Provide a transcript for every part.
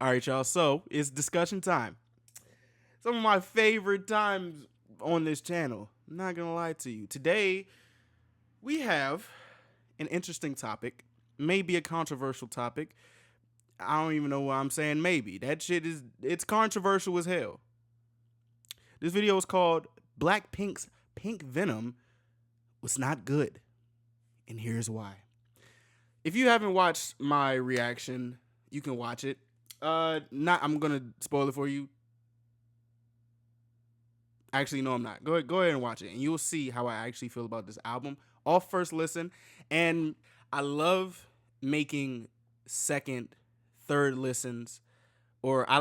All right, y'all. So it's discussion time. Some of my favorite times on this channel. I'm not gonna lie to you. Today we have an interesting topic, maybe a controversial topic. I don't even know why I'm saying maybe. That shit it's controversial as hell. This video is called BLACKPINK's Pink Venom was not good. And here's why. If you haven't watched my reaction, you can watch it. I'm gonna spoil it for you. Actually, no, I'm not. Go ahead and watch it, and you'll see how I actually feel about this album off first listen. And I love making second, third listens, or I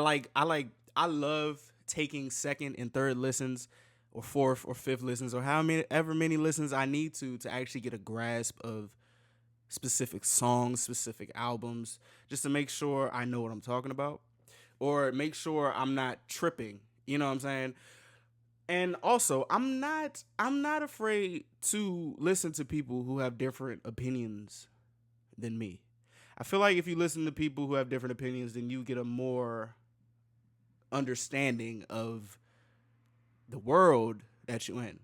love taking second and third listens, or fourth or fifth listens, or however many listens I need to actually get a grasp of specific songs, specific albums, just to make sure I know what I'm talking about, or make sure I'm not tripping. You know what I'm saying? And also, I'm not afraid to listen to people who have different opinions than me. I feel like if you listen to people who have different opinions, then you get a more understanding of the world that you're in.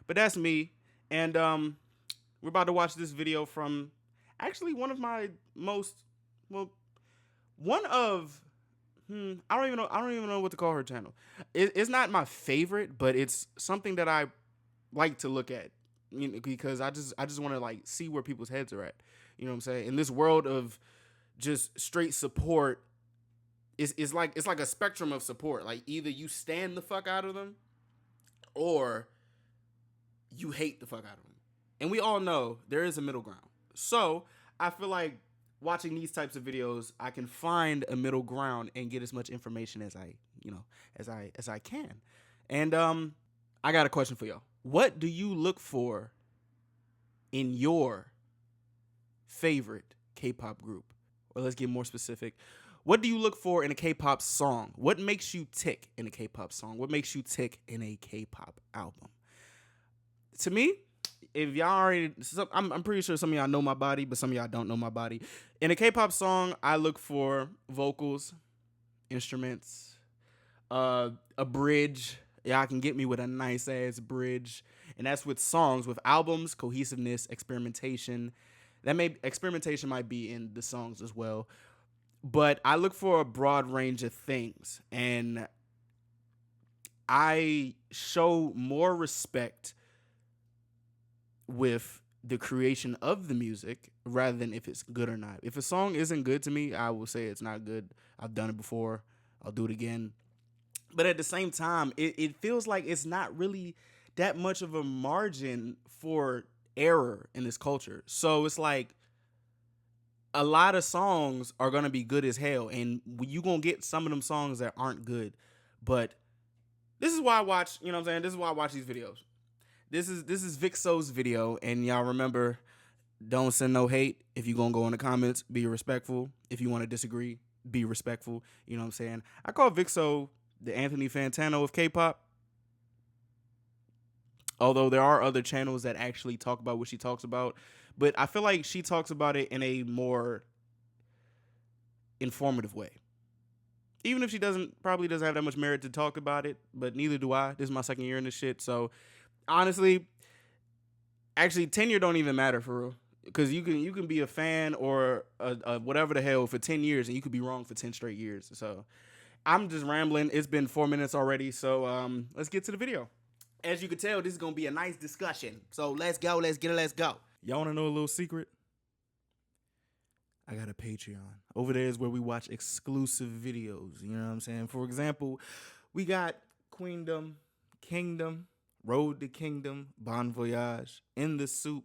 But that's me. And we're about to watch this video from actually one of my most, one of I don't even know what to call her channel. It's not my favorite, but it's something that I like to look at, you know, because I just want to like see where people's heads are at. You know what I'm saying? In this world of just straight support, it's like a spectrum of support. Like either you stand the fuck out of them, or you hate the fuck out of them. And we all know there is a middle ground. So I feel like watching these types of videos, I can find a middle ground and get as much information as I can. And I got a question for y'all. What do you look for in your favorite K-pop group? Or let's get more specific. What do you look for in a K-pop song? What makes you tick in a K-pop song? What makes you tick in a K-pop album? To me, if y'all already, I'm pretty sure some of y'all know my body, but some of y'all don't know my body. In a K-pop song, I look for vocals, instruments, a bridge. Y'all can get me with a nice ass bridge. And that's with songs. With albums, cohesiveness, experimentation. Experimentation might be in the songs as well. But I look for a broad range of things. And I show more respect with the creation of the music rather than if it's good or not. If a song isn't good to me, I will say it's not good. I've done it before. I'll do it again. But at the same time, it feels like it's not really that much of a margin for error in this culture. So it's like a lot of songs are going to be good as hell, and you're going to get some of them songs that aren't good. But this is why I watch, you know what I'm saying? This is why I watch these videos. This is vixxo's video, and y'all remember, don't send no hate. If you're going to go in the comments, be respectful. If you want to disagree, be respectful. You know what I'm saying? I call vixxo the Anthony Fantano of K-pop. Although there are other channels that actually talk about what she talks about. But I feel like she talks about it in a more informative way. Even if she probably doesn't have that much merit to talk about it, but neither do I. This is my second year in this shit, so honestly, actually, tenure don't even matter for real, because you can be a fan or a whatever the hell for 10 years, and you could be wrong for 10 straight years. So I'm just rambling. It's been 4 minutes already, so let's get to the video. As you can tell, this is gonna be a nice discussion. So let's go. Let's get it. Let's go. Y'all wanna know a little secret? I got a Patreon. Over there is where we watch exclusive videos. You know what I'm saying? For example, we got Queendom, Kingdom, Road to Kingdom, Bon Voyage, In the Soup,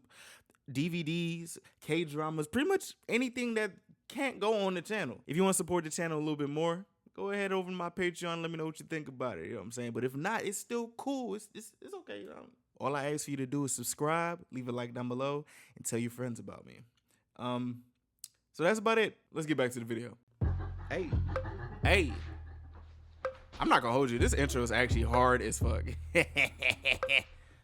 DVDs, K-dramas, pretty much anything that can't go on the channel. If you want to support the channel a little bit more, go ahead over to my Patreon. Let me know what you think about it. You know what I'm saying? But if not, it's still cool. It's okay. All I ask for you to do is subscribe, leave a like down below, and tell your friends about me. So that's about it. Let's get back to the video. Hey. I'm not gonna hold you. This intro is actually hard as fuck.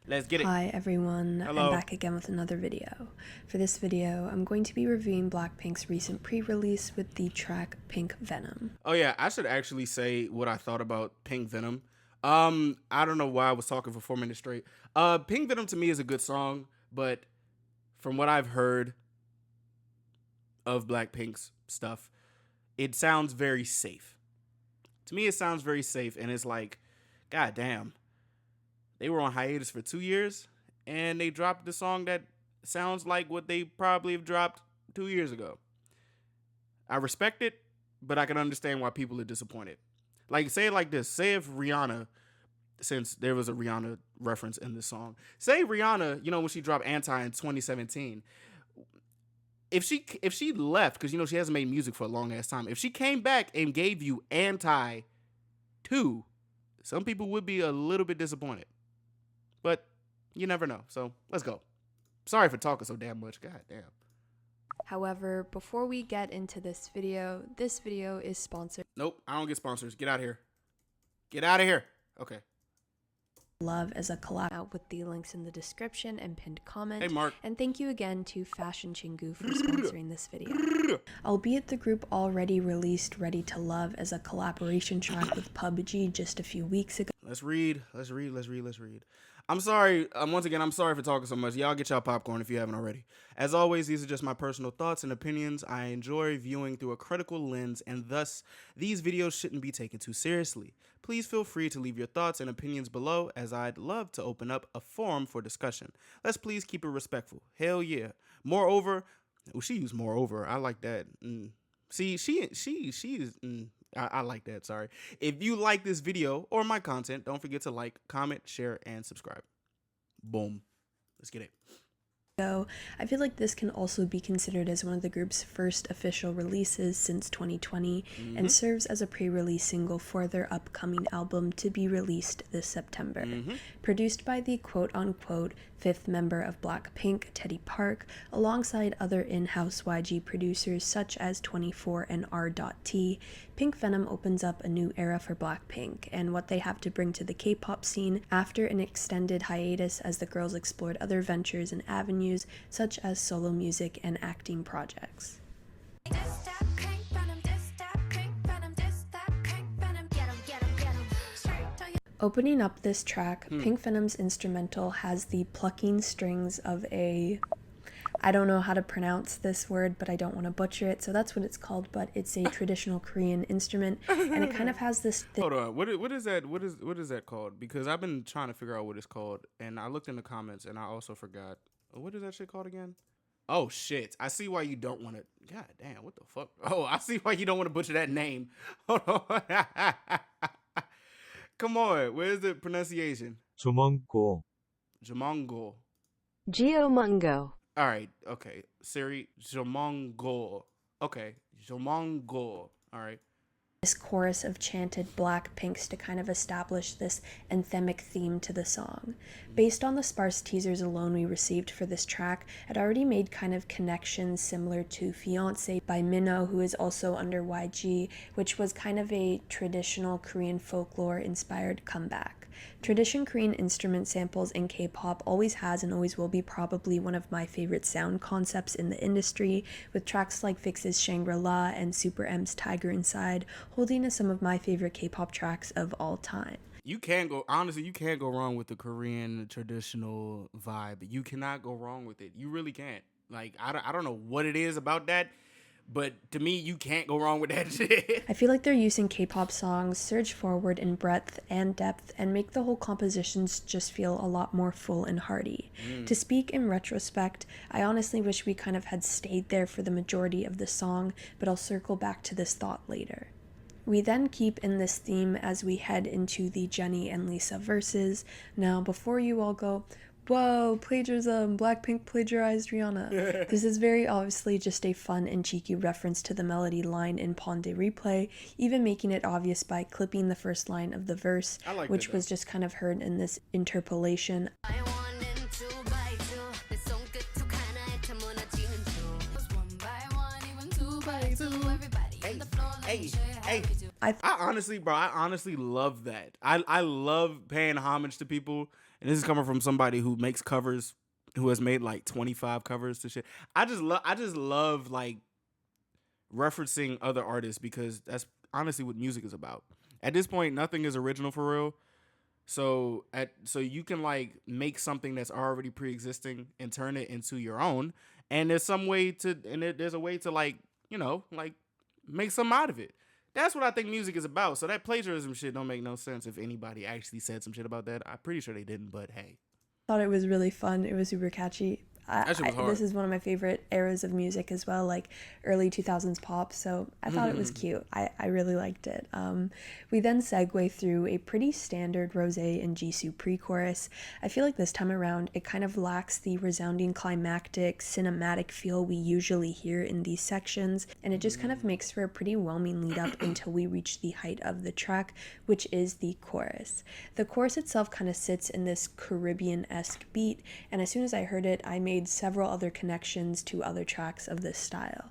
Let's get it. Hi everyone, Hello. I'm back again with another video. For this video, I'm going to be reviewing BLACKPINK's recent pre-release with the track Pink Venom. Oh yeah, I should actually say what I thought about Pink Venom. I don't know why I was talking for 4 minutes straight. Pink Venom to me is a good song, but from what I've heard of BLACKPINK's stuff, it sounds very safe. To me, it sounds very safe, and it's like, god damn. They were on hiatus for 2 years, and they dropped the song that sounds like what they probably have dropped 2 years ago. I respect it, but I can understand why people are disappointed. Like, say it like this. Say if Rihanna, since there was a Rihanna reference in this song, say Rihanna, you know, when she dropped Anti in 2017, if she left, because, you know, she hasn't made music for a long ass time, if she came back and gave you Anti 2, some people would be a little bit disappointed. But you never know. So let's go. Sorry for talking so damn much. God damn. However, before we get into this video is sponsored. Nope, I don't get sponsors. Get out of here. Get out of here. Okay. Love as a collab out with the links in the description and pinned comment. Hey, Mark. And thank you again to Fashion Chingu for sponsoring this video. Albeit the group already released Ready to Love as a collaboration track with PUBG just a few weeks ago. Let's read. I'm sorry. Once again, I'm sorry for talking so much. Y'all get y'all popcorn if you haven't already. As always, these are just my personal thoughts and opinions. I enjoy viewing through a critical lens, and thus, these videos shouldn't be taken too seriously. Please feel free to leave your thoughts and opinions below, as I'd love to open up a forum for discussion. Let's please keep it respectful. Hell yeah. Moreover, she used moreover. I like that. See, she is... I like that, sorry. If you like this video or my content, don't forget to like, comment, share, and subscribe. Boom. Let's get it. So I feel like this can also be considered as one of the group's first official releases since 2020 and serves as a pre-release single for their upcoming album to be released this September. Produced by the quote-unquote fifth member of BLACKPINK, Teddy Park, alongside other in-house YG producers such as 24 and R.T, Pink Venom opens up a new era for BLACKPINK and what they have to bring to the K-pop scene after an extended hiatus as the girls explored other ventures and avenues such as solo music and acting projects. Opening up this track, Pink Venom's instrumental has the plucking strings of a... I don't know how to pronounce this word, but I don't want to butcher it, so that's what it's called, but it's a traditional Korean instrument, and it kind of has this... Hold on, what is that? What is that called? Because I've been trying to figure out what it's called, and I looked in the comments, and I also forgot. What is that shit called again? Oh, shit. I see why you don't want to... God damn, what the fuck? Oh, I see why you don't want to butcher that name. Hold on. Come on, where's the pronunciation? 조멍고. Jamongo. Geomungo. All right, okay. Siri, Jamongo. Okay, Jamongo. All right. This chorus of chanted BLACKPINKs to kind of establish this anthemic theme to the song. Based on the sparse teasers alone we received for this track, it already made kind of connections similar to Fiancé by Minho, who is also under YG, which was kind of a traditional Korean folklore inspired comeback. Tradition Korean instrument samples in K-pop always has and always will be probably one of my favorite sound concepts in the industry, with tracks like VIXX's Shangri-La and Super M's Tiger Inside holding as some of my favorite K-pop tracks of all time. You can't go wrong with the Korean traditional vibe. You cannot go wrong with it. You really can't. Like, I don't know what it is about that, but to me, you can't go wrong with that shit. I feel like they're using K-pop songs surge forward in breadth and depth and make the whole compositions just feel a lot more full and hearty. To speak in retrospect, I honestly wish we kind of had stayed there for the majority of the song, but I'll circle back to this thought later. We then keep in this theme as we head into the Jennie and Lisa verses. Now, before you all go, whoa, plagiarism, BLACKPINK plagiarized Rihanna. This is very obviously just a fun and cheeky reference to the melody line in Pon de Replay, even making it obvious by clipping the first line of the verse, which was just kind of heard in this interpolation. Hey, I honestly, bro, I honestly love that. I love paying homage to people, and this is coming from somebody who makes covers, who has made like 25 covers to shit. I just love like referencing other artists because that's honestly what music is about. At this point, nothing is original for real. So you can like make something that's already pre-existing and turn it into your own. And there's some way to, there's a way to like, like make some out of it. That's what I think music is about. So that plagiarism shit don't make no sense if anybody actually said some shit about that. I'm pretty sure they didn't, but hey. Thought it was really fun. It was super catchy. That shit was hard. This is one of my favorite eras of music as well, like early 2000s pop, so I thought it was cute. I really liked it. We then segue through a pretty standard Rosé and Jisoo pre-chorus. I feel like this time around it kind of lacks the resounding climactic cinematic feel we usually hear in these sections, and it just kind of makes for a pretty whelming lead up until we reach the height of the track, which is the chorus. The chorus itself kind of sits in this Caribbean-esque beat, and as soon as I heard it, I made several other connections to other tracks of this style.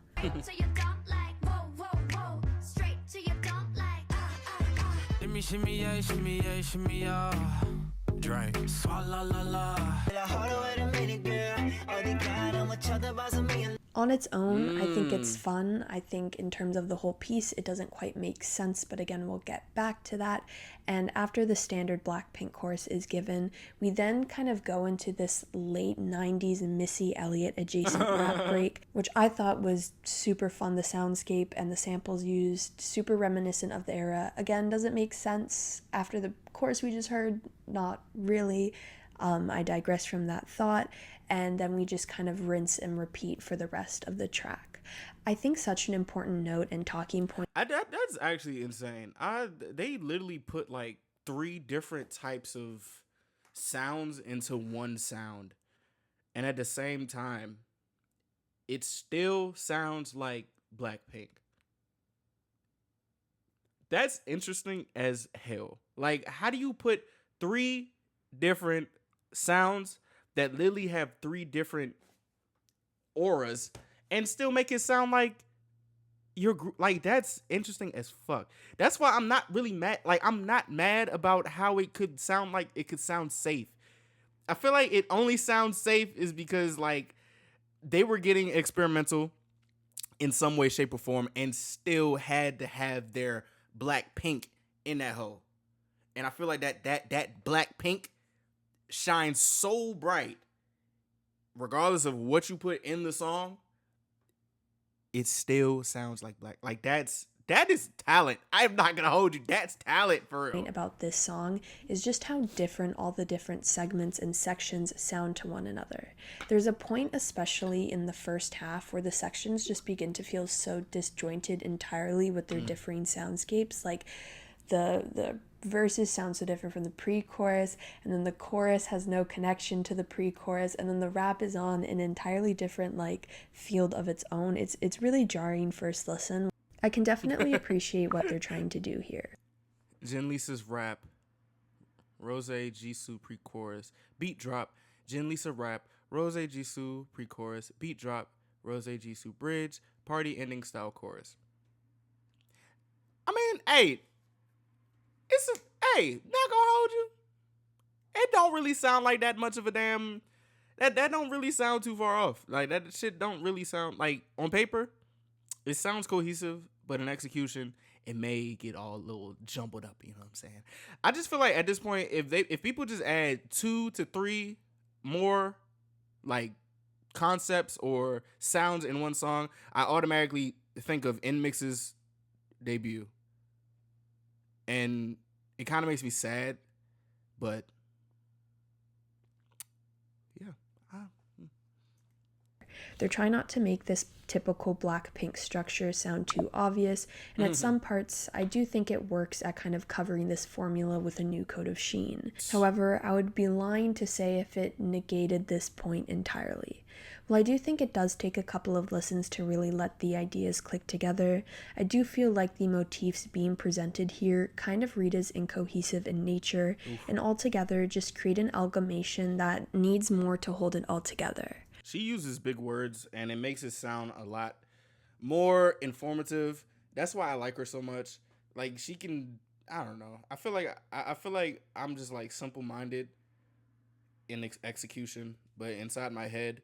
On its own, I think it's fun. I think in terms of the whole piece, it doesn't quite make sense, but again, we'll get back to that. And after the standard Blackpink chorus is given, we then kind of go into this late 90s Missy Elliott adjacent rap break, which I thought was super fun. The soundscape and the samples used, super reminiscent of the era. Again, doesn't make sense after the chorus we just heard, not really. I digress from that thought, and then we just kind of rinse and repeat for the rest of the track. I think such an important note and talking point. That's actually insane. They literally put like 3 different types of sounds into one sound, and at the same time, it still sounds like Blackpink. That's interesting as hell. Like, how do you put 3 different sounds that literally have 3 different auras and still make it sound like like, that's interesting as fuck. That's why I'm not really mad. Like, I'm not mad about how it could sound like it could sound safe. I feel like it only sounds safe is because like they were getting experimental in some way, shape, or form and still had to have their Blackpink in that hole. And I feel like that Blackpink shines so bright, regardless of what you put in the song, it still sounds like Black. Like, that is talent. I'm not gonna hold you. That's talent for real. About this song is just how different all the different segments and sections sound to one another. There's a point, especially in the first half, where the sections just begin to feel so disjointed entirely with their differing soundscapes. Like the verses sound so different from the pre-chorus, and then the chorus has no connection to the pre-chorus, and then the rap is on an entirely different like field of its own. It's really jarring first listen. I can definitely appreciate what they're trying to do here. Jin Lisa's rap, Rosé Jisoo pre-chorus, beat drop, Jin Lisa rap, Rosé Jisoo pre-chorus, beat drop, Rosé Jisoo bridge, party ending style chorus. I mean, hey, not gonna hold you. It don't really sound like that much of a damn, that don't really sound too far off. Like, that shit don't really sound, like, on paper, it sounds cohesive, but in execution, it may get all a little jumbled up, you know what I'm saying? I just feel like at this point, if people just add 2 to 3 more, like, concepts or sounds in one song, I automatically think of NMIX's debut. And it kind of makes me sad, but yeah. They're trying not to make this typical Blackpink structure sound too obvious, and at some parts, I do think it works at kind of covering this formula with a new coat of sheen. However, I would be lying to say if it negated this point entirely. While I do think it does take a couple of listens to really let the ideas click together, I do feel like the motifs being presented here kind of read as incohesive in nature, and altogether just create an amalgamation that needs more to hold it all together. She uses big words, and it makes it sound a lot more informative. That's why I like her so much. Like she can, I don't know. I feel like I'm just like simple minded in execution, but inside my head,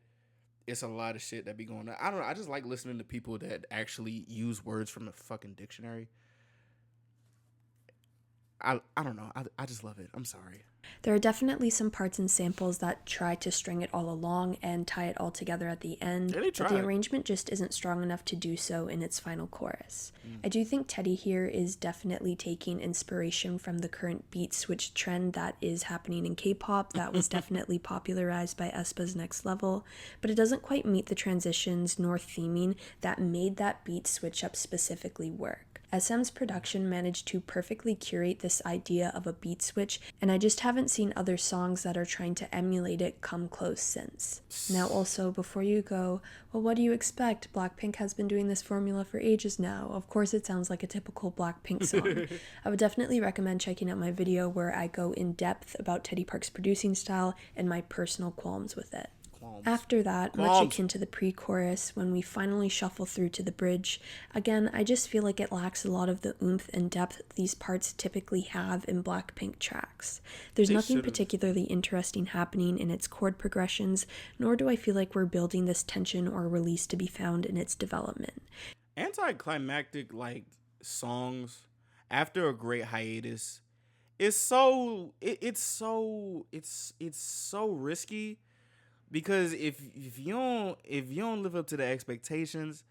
it's a lot of shit that be going on. I don't know. I just like listening to people that actually use words from a fucking dictionary. I don't know. I just love it. I'm sorry. There are definitely some parts and samples that try to string it all along and tie it all together at the end, Yeah, they but the tried. arrangement just isn't strong enough to do so in its final chorus. I do think Teddy here is definitely taking inspiration from the current beat switch trend that is happening in K-pop that was definitely popularized by aespa's Next Level, but it doesn't quite meet the transitions nor theming that made that beat switch up specifically work. SM's production managed to perfectly curate this idea of a beat switch, and I just haven't seen other songs that are trying to emulate it come close since. Now also, before you go, well, what do you expect? Blackpink has been doing this formula for ages now. Of course it sounds like a typical Blackpink song. I would definitely recommend checking out my video where I go in depth about Teddy Park's producing style and my personal qualms with it. After that, much akin to the pre-chorus, when we finally shuffle through to the bridge, again, I just feel like it lacks a lot of the oomph and depth these parts typically have in Blackpink tracks. There's nothing particularly interesting happening in its chord progressions, nor do I feel like we're building this tension or release to be found in its development. Anticlimactic like songs after a great hiatus is so it's so risky. Because if you don't live up to the expectations,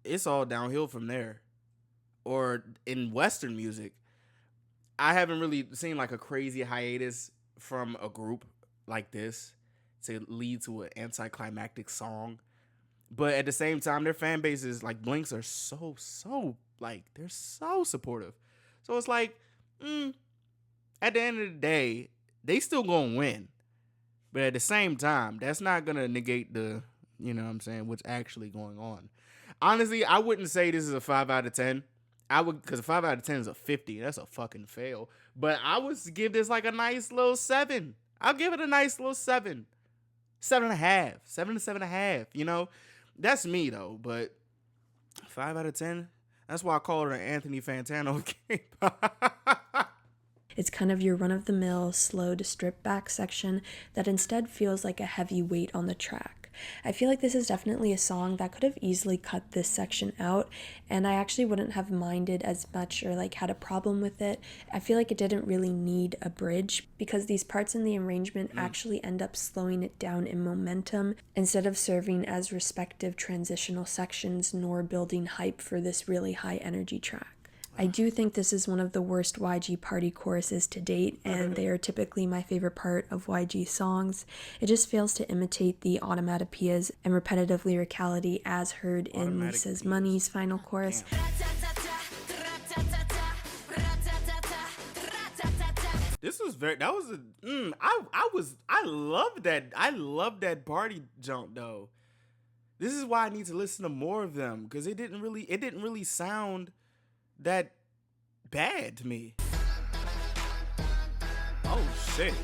it's all downhill from there. Or in Western music, I haven't really seen like a crazy hiatus from a group like this to lead to an anticlimactic song. But at the same time, their fan bases like Blinks are so like they're so supportive. So it's like, at the end of the day, they still gonna win. But at the same time, that's not going to negate the, you know what I'm saying, what's actually going on. Honestly, I wouldn't say this is a 5 out of 10. I would, because a 5 out of 10 is a 50. That's a fucking fail. But I would give this like a nice little 7. I'll give it a nice little 7. 7.5. 7 to 7.5. You know, that's me though. But 5 out of 10, that's why I call her an Anthony Fantano K-pop. It's kind of your run-of-the-mill, slowed, stripped-back section that instead feels like a heavy weight on the track. I feel like this is definitely a song that could have easily cut this section out, and I actually wouldn't have minded as much or like had a problem with it. I feel like it didn't really need a bridge because these parts in the arrangement actually end up slowing it down in momentum instead of serving as respective transitional sections nor building hype for this really high energy track. I do think this is one of the worst YG party choruses to date, and they are typically my favorite part of YG songs. It just fails to imitate the onomatopoeias and repetitive lyricality as heard in Lisa's Money's final chorus. This was I love that party jump though. This is why I need to listen to more of them, because it didn't really sound that bad to me. Oh shit.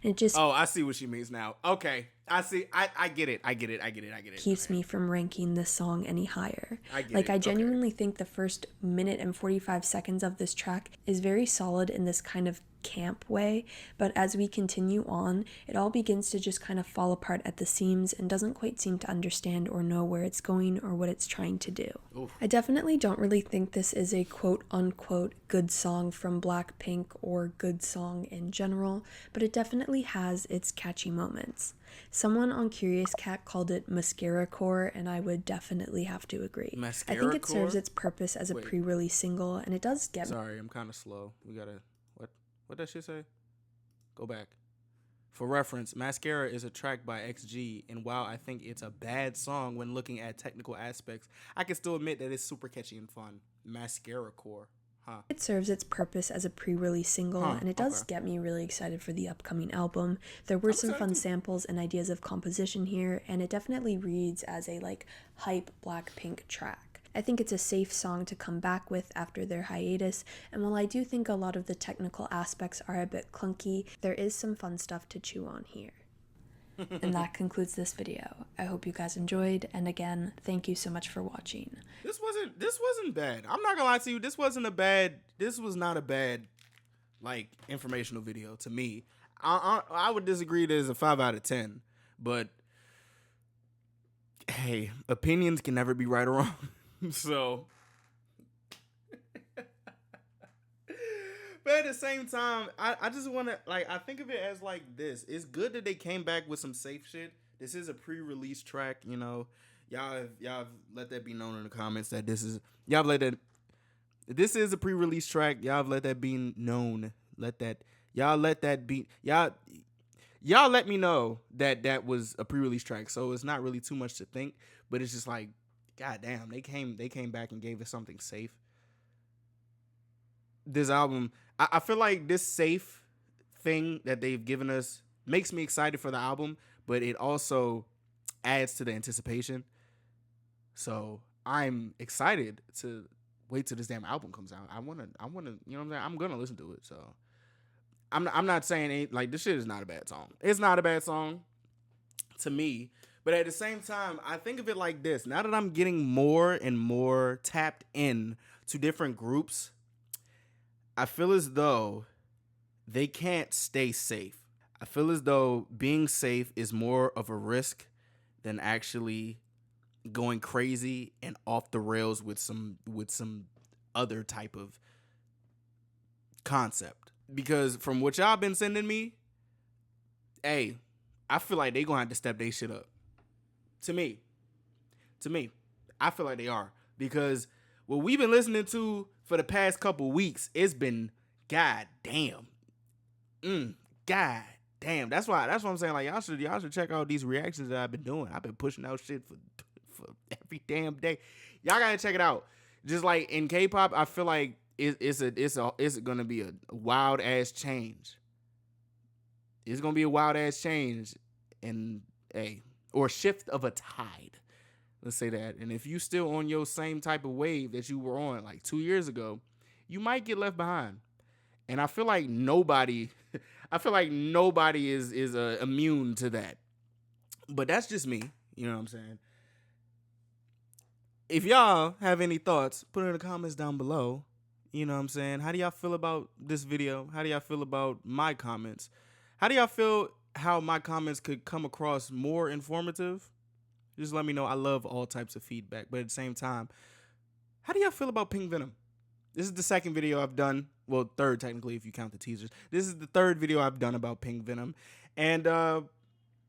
It just I see what she means now. Okay. I see. I get it. keeps me from ranking this song any higher. I genuinely think the first minute and 45 seconds of this track is very solid in this kind of camp way, but as we continue on, it all begins to just kind of fall apart at the seams and doesn't quite seem to understand or know where it's going or what it's trying to do. Oof. I definitely don't really think this is a quote-unquote good song from Blackpink or good song in general, but it definitely has its catchy moments. Someone on Curious Cat called it mascara core, and I would definitely have to agree. Mascara I think it core? serves its purpose as a pre-release single, and it does get Sorry, I'm kind of slow. We gotta what that shit say? Go back. For reference, Mascara is a track by XG, and while I think it's a bad song when looking at technical aspects, I can still admit that it's super catchy and fun. Mascara core. Huh. It serves its purpose as a pre-release single, and it does get me really excited for the upcoming album. There were some fun samples and ideas of composition here, and it definitely reads as a hype Blackpink track. I think it's a safe song to come back with after their hiatus, and while I do think a lot of the technical aspects are a bit clunky, there is some fun stuff to chew on here. And that concludes this video. I hope you guys enjoyed, and again, thank you so much for watching. This wasn't bad. I'm not gonna lie to you. This was not a bad, like, informational video to me. I would disagree that it's a 5 out of 10, but hey, opinions can never be right or wrong. So, but at the same time, I just want to, like, I think of it as like this. It's good that they came back with some safe shit. This is a pre-release track, you know. Y'all have let that be known in the comments that this is a pre-release track. Y'all have let that be known. Y'all let me know that was a pre-release track. So it's not really too much to think, but it's just like, god damn, they came back and gave us something safe. This album, I feel like this safe thing that they've given us makes me excited for the album, but it also adds to the anticipation. So I'm excited to wait till this damn album comes out. I wanna, you know what I'm saying? I'm gonna listen to it. So I'm not saying like this shit is not a bad song. It's not a bad song to me, but at the same time, I think of it like this. Now that I'm getting more and more tapped in to different groups, I feel as though they can't stay safe. I feel as though being safe is more of a risk than actually going crazy and off the rails with some other type of concept. Because from what y'all been sending me, hey, I feel like they gonna have to step their shit up. To me, I feel like they are, because what we've been listening to for the past couple weeks, it's been god damn. God damn. That's what I'm saying. Like, y'all should check out these reactions that I've been doing. I've been pushing out shit for every damn day. Y'all gotta check it out. Just like in K-pop, I feel like it's gonna be a wild ass change. It's gonna be a wild ass change, and or shift of a tide. Let's say that. And if you still on your same type of wave that you were on like 2 years ago, you might get left behind. And I feel like nobody is immune to that. But that's just me. You know what I'm saying? If y'all have any thoughts, put it in the comments down below. You know what I'm saying? How do y'all feel about this video? How do y'all feel about my comments? How do y'all feel how my comments could come across more informative? Just let me know. I love all types of feedback. But at the same time, how do y'all feel about Pink Venom? This is the second video I've done. Well, third technically if you count the teasers. This is the third video I've done about Pink Venom. And at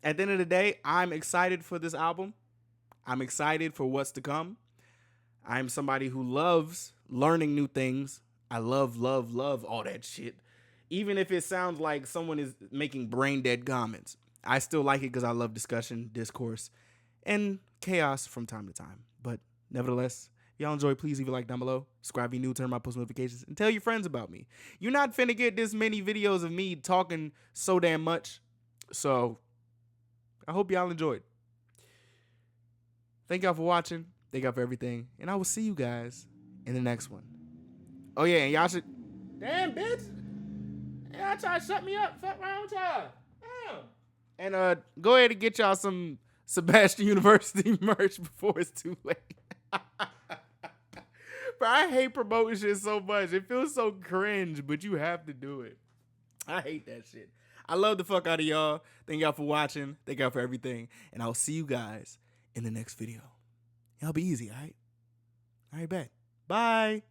the end of the day, I'm excited for this album. I'm excited for what's to come. I'm somebody who loves learning new things. I love all that shit. Even if it sounds like someone is making brain dead comments, I still like it because I love discussion, discourse, and chaos from time to time. But nevertheless, if y'all enjoy, please leave a like down below. Subscribe if you're new, turn on my post notifications, and tell your friends about me. You're not finna get this many videos of me talking so damn much. So I hope y'all enjoyed. Thank y'all for watching. Thank y'all for everything. And I will see you guys in the next one. Oh yeah, and y'all should... Damn, bitch! Y'all try to shut me up. Fuck around with y'all. Damn. And go ahead and get y'all some Sebastine University merch before it's too late. Bro, I hate promoting shit so much. It feels so cringe, but you have to do it. I hate that shit. I love the fuck out of y'all. Thank y'all for watching. Thank y'all for everything. And I'll see you guys in the next video. Y'all be easy, all right? All right, bet. Bye.